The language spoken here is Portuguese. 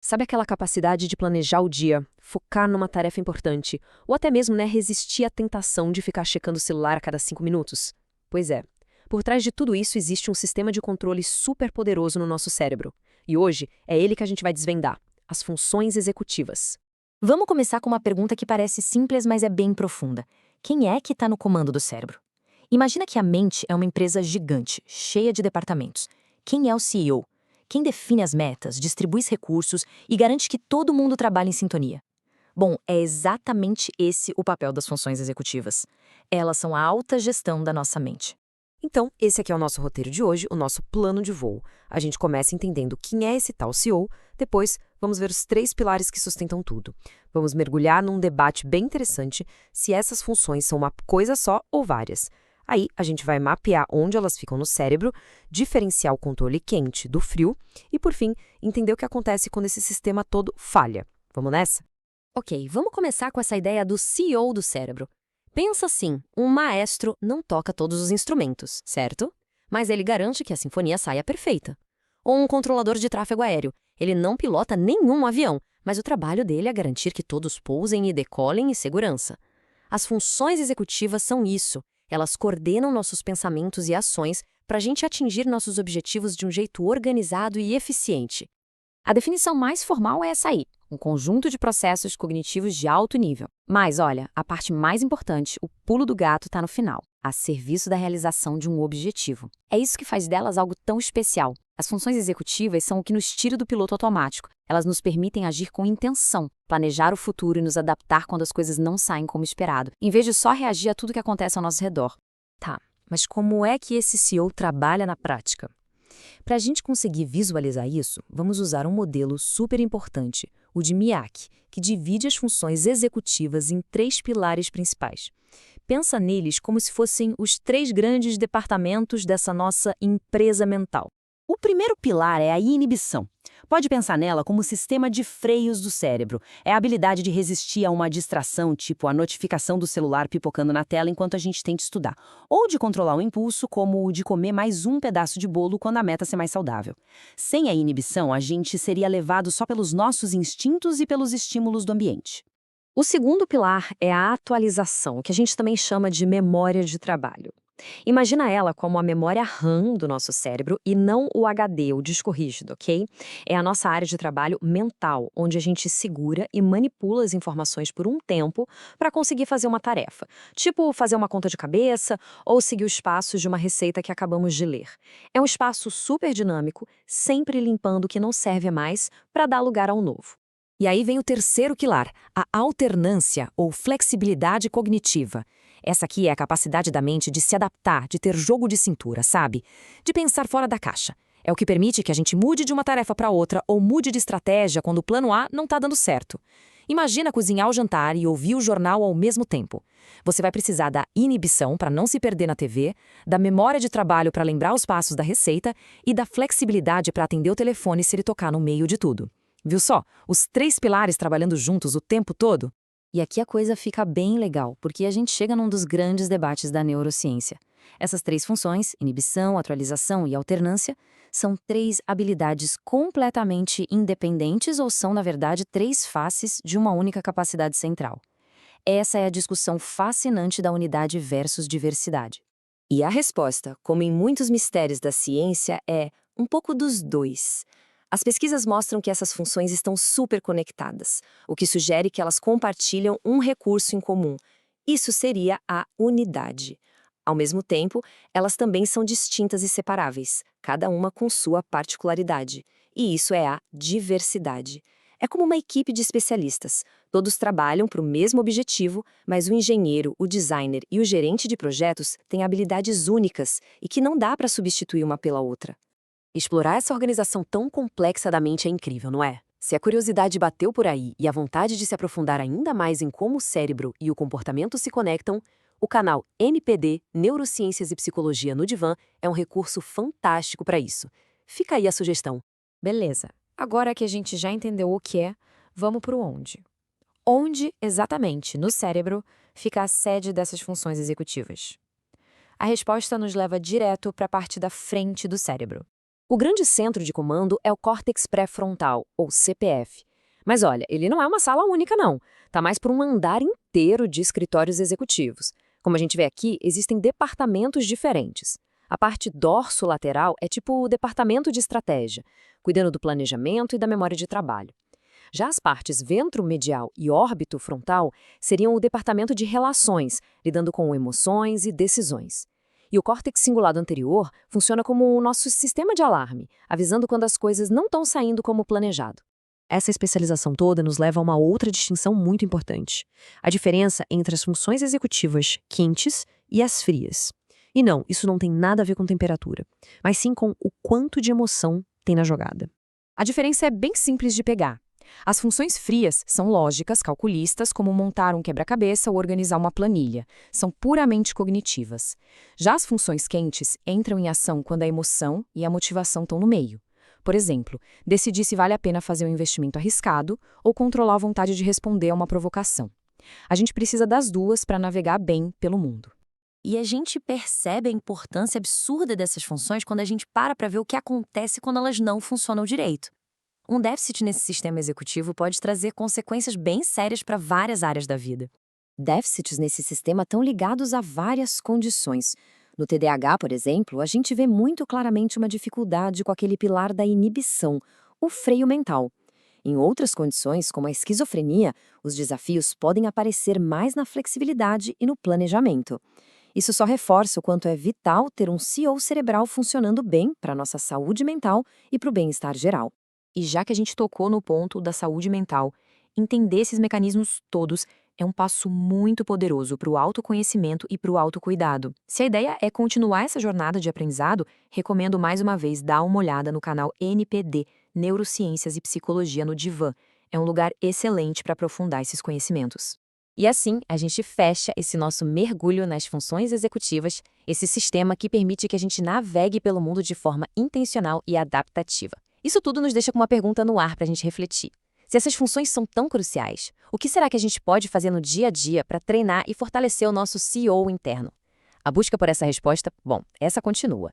Sabe aquela capacidade de planejar o dia, focar numa tarefa importante, ou até mesmo, resistir à tentação de ficar checando o celular a cada 5 minutos? Pois é. Por trás de tudo isso existe um sistema de controle super poderoso no nosso cérebro. E hoje é ele que a gente vai desvendar: as funções executivas. Vamos começar com uma pergunta que parece simples, mas é bem profunda. Quem é que está no comando do cérebro? Imagina que a mente é uma empresa gigante, cheia de departamentos. Quem é o CEO? Quem define as metas, distribui os recursos e garante que todo mundo trabalhe em sintonia? Bom, é exatamente esse o papel das funções executivas. Elas são a alta gestão da nossa mente. Então, esse aqui é o nosso roteiro de hoje, o nosso plano de voo. A gente começa entendendo quem é esse tal CEO, depois vamos ver os 3 pilares que sustentam tudo. Vamos mergulhar num debate bem interessante se essas funções são uma coisa só ou várias. Aí, a gente vai mapear onde elas ficam no cérebro, diferenciar o controle quente do frio e, por fim, entender o que acontece quando esse sistema todo falha. Vamos nessa? Ok, vamos começar com essa ideia do CEO do cérebro. Pensa assim, um maestro não toca todos os instrumentos, certo? Mas ele garante que a sinfonia saia perfeita. Ou um controlador de tráfego aéreo. Ele não pilota nenhum avião, mas o trabalho dele é garantir que todos pousem e decolem em segurança. As funções executivas são isso. Elas coordenam nossos pensamentos e ações para a gente atingir nossos objetivos de um jeito organizado e eficiente. A definição mais formal é essa aí, um conjunto de processos cognitivos de alto nível. Mas, olha, a parte mais importante, o pulo do gato está no final, a serviço da realização de um objetivo. É isso que faz delas algo tão especial. As funções executivas são o que nos tira do piloto automático. Elas nos permitem agir com intenção, planejar o futuro e nos adaptar quando as coisas não saem como esperado, em vez de só reagir a tudo que acontece ao nosso redor. Tá, mas como é que esse CEO trabalha na prática? Para a gente conseguir visualizar isso, vamos usar um modelo super importante, o de Miak, que divide as funções executivas em 3 pilares principais. Pensa neles como se fossem os 3 grandes departamentos dessa nossa empresa mental. O primeiro pilar é a inibição. Pode pensar nela como o sistema de freios do cérebro. É a habilidade de resistir a uma distração, tipo a notificação do celular pipocando na tela enquanto a gente tenta estudar. Ou de controlar o impulso, como o de comer mais um pedaço de bolo quando a meta ser mais saudável. Sem a inibição, a gente seria levado só pelos nossos instintos e pelos estímulos do ambiente. O segundo pilar é a atualização, que a gente também chama de memória de trabalho. Imagina ela como a memória RAM do nosso cérebro e não o HD, o disco rígido, ok? É a nossa área de trabalho mental, onde a gente segura e manipula as informações por um tempo para conseguir fazer uma tarefa, tipo fazer uma conta de cabeça ou seguir os passos de uma receita que acabamos de ler. É um espaço super dinâmico, sempre limpando o que não serve mais para dar lugar ao novo. E aí vem o terceiro pilar, a alternância ou flexibilidade cognitiva. Essa aqui é a capacidade da mente de se adaptar, de ter jogo de cintura, sabe? De pensar fora da caixa. É o que permite que a gente mude de uma tarefa para outra ou mude de estratégia quando o plano A não está dando certo. Imagina cozinhar o jantar e ouvir o jornal ao mesmo tempo. Você vai precisar da inibição para não se perder na TV, da memória de trabalho para lembrar os passos da receita e da flexibilidade para atender o telefone se ele tocar no meio de tudo. Viu só? Os 3 pilares trabalhando juntos o tempo todo? E aqui a coisa fica bem legal, porque a gente chega num dos grandes debates da neurociência. Essas 3 funções, inibição, atualização e alternância, são 3 habilidades completamente independentes ou são, na verdade, 3 faces de uma única capacidade central. Essa é a discussão fascinante da unidade versus diversidade. E a resposta, como em muitos mistérios da ciência, é um pouco dos dois. As pesquisas mostram que essas funções estão super conectadas, o que sugere que elas compartilham um recurso em comum. Isso seria a unidade. Ao mesmo tempo, elas também são distintas e separáveis, cada uma com sua particularidade. E isso é a diversidade. É como uma equipe de especialistas. Todos trabalham para o mesmo objetivo, mas o engenheiro, o designer e o gerente de projetos têm habilidades únicas e que não dá para substituir uma pela outra. Explorar essa organização tão complexa da mente é incrível, não é? Se a curiosidade bateu por aí e a vontade de se aprofundar ainda mais em como o cérebro e o comportamento se conectam, o canal NPD, Neurociências e Psicologia no Divã, é um recurso fantástico para isso. Fica aí a sugestão. Beleza, agora que a gente já entendeu o que é, vamos para o onde. Onde, exatamente, no cérebro, fica a sede dessas funções executivas? A resposta nos leva direto para a parte da frente do cérebro. O grande centro de comando é o córtex pré-frontal, ou CPF. Mas olha, ele não é uma sala única não, tá mais por um andar inteiro de escritórios executivos. Como a gente vê aqui, existem departamentos diferentes. A parte dorso-lateral é tipo o departamento de estratégia, cuidando do planejamento e da memória de trabalho. Já as partes ventromedial e órbito-frontal seriam o departamento de relações, lidando com emoções e decisões. E o córtex cingulado anterior funciona como o nosso sistema de alarme, avisando quando as coisas não estão saindo como planejado. Essa especialização toda nos leva a uma outra distinção muito importante: a diferença entre as funções executivas quentes e as frias. E não, isso não tem nada a ver com temperatura, mas sim com o quanto de emoção tem na jogada. A diferença é bem simples de pegar. As funções frias são lógicas, calculistas, como montar um quebra-cabeça ou organizar uma planilha. São puramente cognitivas. Já as funções quentes entram em ação quando a emoção e a motivação estão no meio. Por exemplo, decidir se vale a pena fazer um investimento arriscado ou controlar a vontade de responder a uma provocação. A gente precisa das duas para navegar bem pelo mundo. E a gente percebe a importância absurda dessas funções quando a gente para ver o que acontece quando elas não funcionam direito. Um déficit nesse sistema executivo pode trazer consequências bem sérias para várias áreas da vida. Déficits nesse sistema estão ligados a várias condições. No TDAH, por exemplo, a gente vê muito claramente uma dificuldade com aquele pilar da inibição, o freio mental. Em outras condições, como a esquizofrenia, os desafios podem aparecer mais na flexibilidade e no planejamento. Isso só reforça o quanto é vital ter um CEO cerebral funcionando bem para a nossa saúde mental e para o bem-estar geral. E já que a gente tocou no ponto da saúde mental, entender esses mecanismos todos é um passo muito poderoso para o autoconhecimento e para o autocuidado. Se a ideia é continuar essa jornada de aprendizado, recomendo mais uma vez dar uma olhada no canal NPD, Neurociências e Psicologia no Divã. É um lugar excelente para aprofundar esses conhecimentos. E assim, a gente fecha esse nosso mergulho nas funções executivas, esse sistema que permite que a gente navegue pelo mundo de forma intencional e adaptativa. Isso tudo nos deixa com uma pergunta no ar para a gente refletir. Se essas funções são tão cruciais, o que será que a gente pode fazer no dia a dia para treinar e fortalecer o nosso CEO interno? A busca por essa resposta, bom, essa continua.